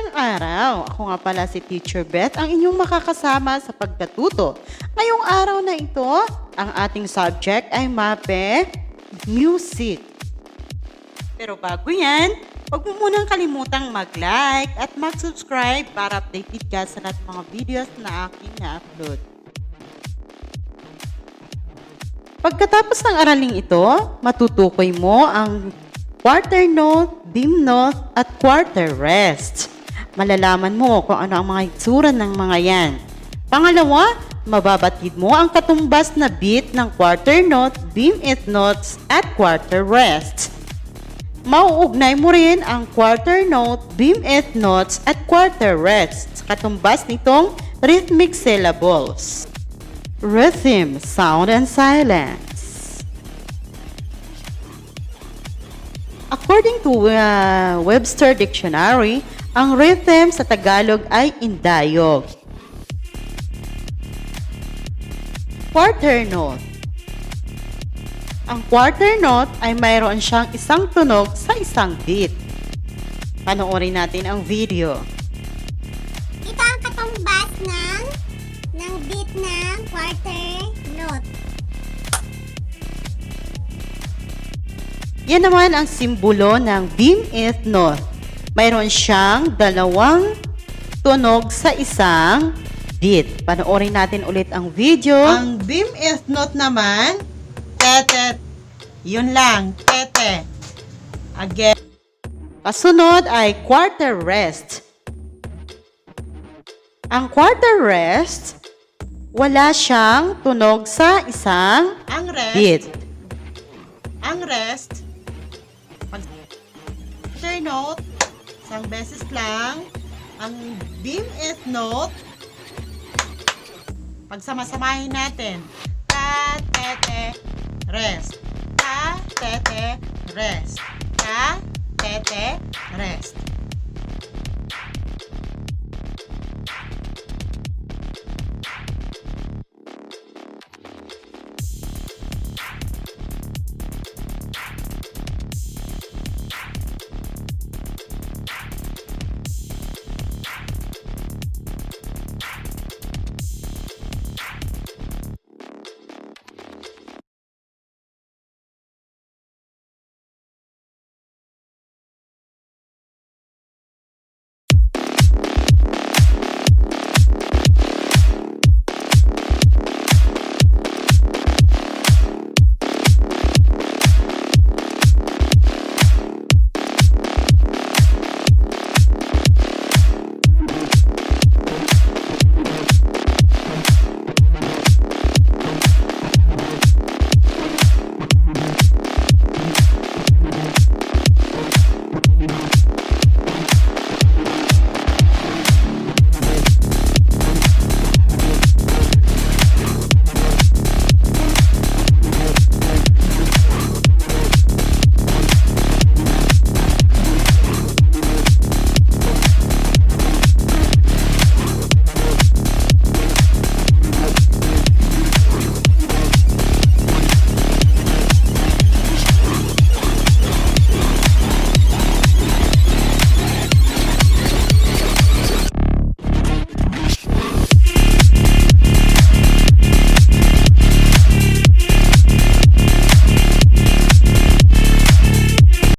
Magandang araw! Ako nga pala si Teacher Beth, ang inyong makakasama sa Pagkatuto. Ngayong araw na ito, ang ating subject ay MAPEH, Music. Pero bago yan, huwag mo munang kalimutang mag-like at mag-subscribe para updated ka sa lahat ng mga videos na aking na-upload. Pagkatapos ng araling ito, matutukoy mo ang quarter note, dim note, at quarter rest. Malalaman mo kung ano ang mga itsura ng mga yan. Pangalawa, mababatid mo ang katumbas na beat ng quarter note, dim eighth notes, at quarter rest. Mauugnay mo rin ang quarter note, dim eighth notes, at quarter rest sa katumbas nitong rhythmic syllables. Rhythm, sound, and silence. According to Webster Dictionary, ang rhythm sa Tagalog ay indayog. Quarter note. Ang quarter note ay mayroon siyang isang tunog sa isang beat. Panoorin natin ang video. Ito ang katumbas ng beat ng quarter note. Yan naman ang simbolo ng dim eighth note. Mayroon siyang dalawang tunog sa isang beat. Panoorin natin ulit ang video. Ang dim eighth note naman, tete. Yun lang, tete. Again. Kasunod ay quarter rest. Ang quarter rest, wala siyang tunog sa isang beat. Ang rest, quarter note, isang beses lang. Ang dim eighth note, pagsamasamahin natin. Ta, tete, rest. Ta, tete, rest. Ta, tete, rest.